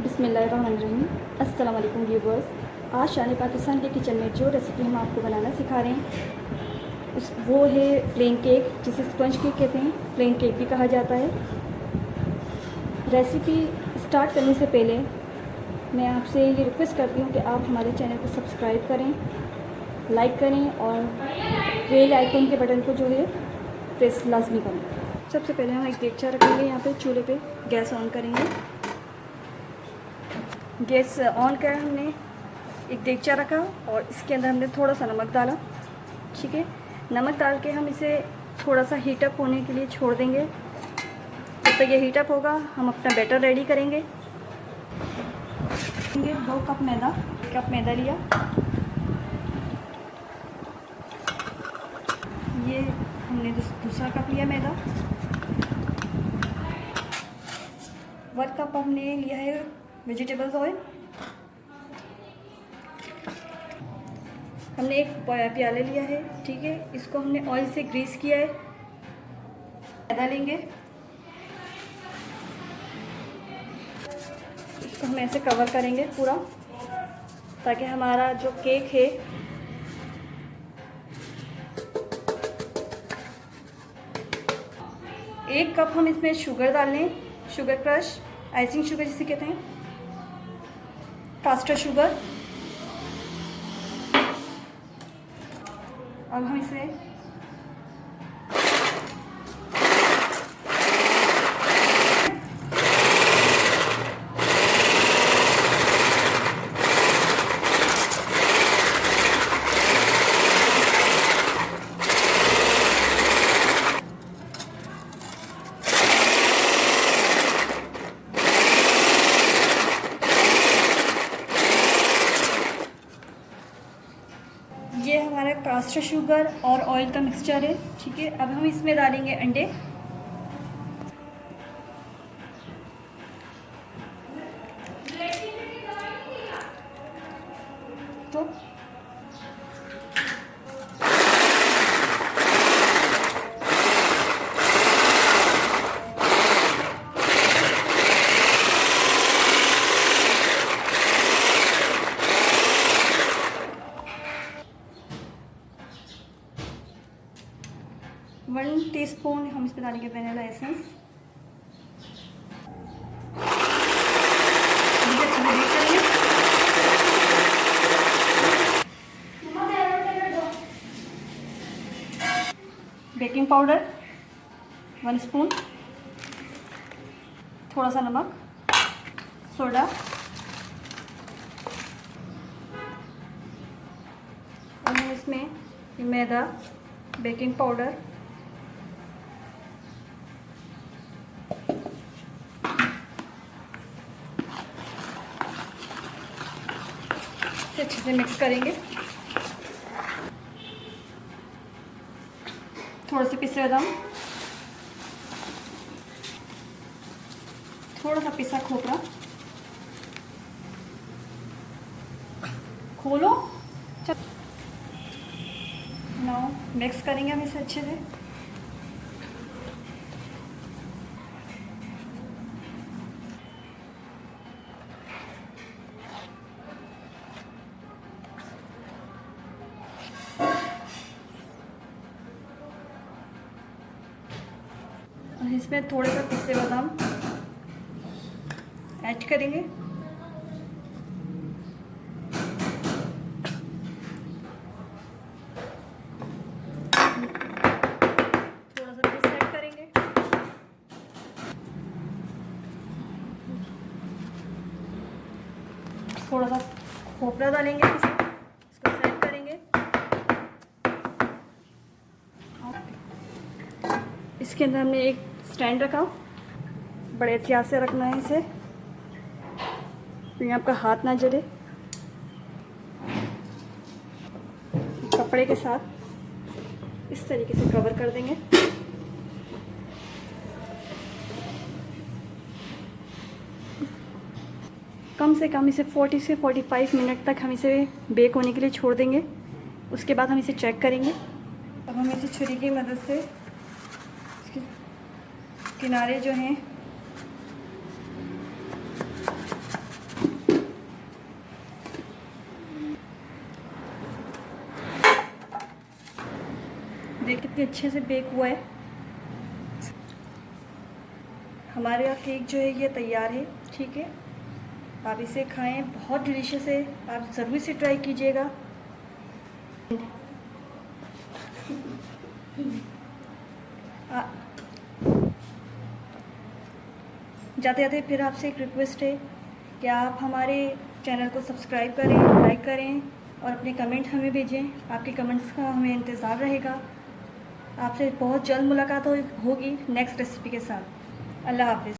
बिस्मिल्लाहिर्रहमानिर्रहीम। अस्सलाम वालेकुम व्यूवर्स। आज शान पाकिस्तान के किचन में जो रेसिपी हम आपको बनाना सिखा रहे हैं वो है प्लेन केक, जिसे स्पंज केक कहते हैं, प्लेन केक भी कहा जाता है। रेसिपी स्टार्ट करने से पहले मैं आपसे ये रिक्वेस्ट करती हूँ कि आप हमारे चैनल को सब्सक्राइब करें, लाइक करें और बेल आइकन के बटन को जो है प्रेस लाजमी करें। सबसे पहले हम एक देगचा रखेंगे, यहाँ पे चूल्हे पे गैस ऑन करेंगे। गैस ऑन कर हमने एक देगचा रखा और इसके अंदर हमने थोड़ा सा नमक डाला। ठीक है, नमक डाल के हम इसे थोड़ा सा हीटअप होने के लिए छोड़ देंगे। जब तक ये हीटअप होगा हम अपना बैटर रेडी करेंगे। 2 कप मैदा, 1 कप मैदा लिया। ये हमने दूसरा कप लिया मैदा। 1 कप हमने लिया है वेजिटेबल्स ऑयल। हमने एक प्याला लिया है। ठीक है, इसको हमने ऑयल से ग्रीस किया है। मैदा लेंगे, इसको हम ऐसे कवर करेंगे पूरा, ताकि हमारा जो केक है एक कप हम इसमें शुगर डाल लें, शुगर क्रश, आइसिंग शुगर जिसे कहते हैं, कास्टर शुगर। अब हम इसे ये हमारा कास्टर शुगर और ऑयल का मिक्सचर है। ठीक है, अब हम इसमें डालेंगे अंडे। तो वन टीस्पून हम इसमें डालेंगे vanilla essence. Baking powder 1 spoon, थोड़ा सा नमक, सोडा, और हम इसमें मैदा, बेकिंग पाउडर, अच्छे से मिक्स करेंगे। थोड़े से पिसे बादाम, थोड़ा सा पिसा खोपरा, खोलो। नाउ मिक्स करेंगे हम इसे अच्छे से। इसमें थोड़े से पिस्ते बादाम ऐड करेंगे। थोड़ा सा पिस्ता ऐड करेंगे। थोड़ा सा खोपरा डालेंगे, इसको सेट करेंगे। इसके अंदर हमने एक स्टैंड रखा, बड़े एहतियात से रखना है इसे, तो आपका हाथ ना जले। कपड़े के साथ इस तरीके से कवर कर देंगे। कम से कम इसे 40 से 45 मिनट तक हम इसे बेक होने के लिए छोड़ देंगे। उसके बाद हम इसे चेक करेंगे। अब हम इसे छुरी की मदद से किनारे जो हैं कितने अच्छे से बेक हुआ है। हमारे यहाँ केक जो है ये तैयार है, ठीक है। आप इसे खाएं, बहुत डिलीशियस है, आप ज़रूर इसे ट्राई कीजिएगा। जाते जाते फिर आपसे एक रिक्वेस्ट है कि आप हमारे चैनल को सब्सक्राइब करें, लाइक करें और अपने कमेंट हमें भेजें। आपके कमेंट्स का हमें इंतज़ार रहेगा। आपसे बहुत जल्द मुलाकात होगी नेक्स्ट रेसिपी के साथ। अल्लाह हाफ़िज़।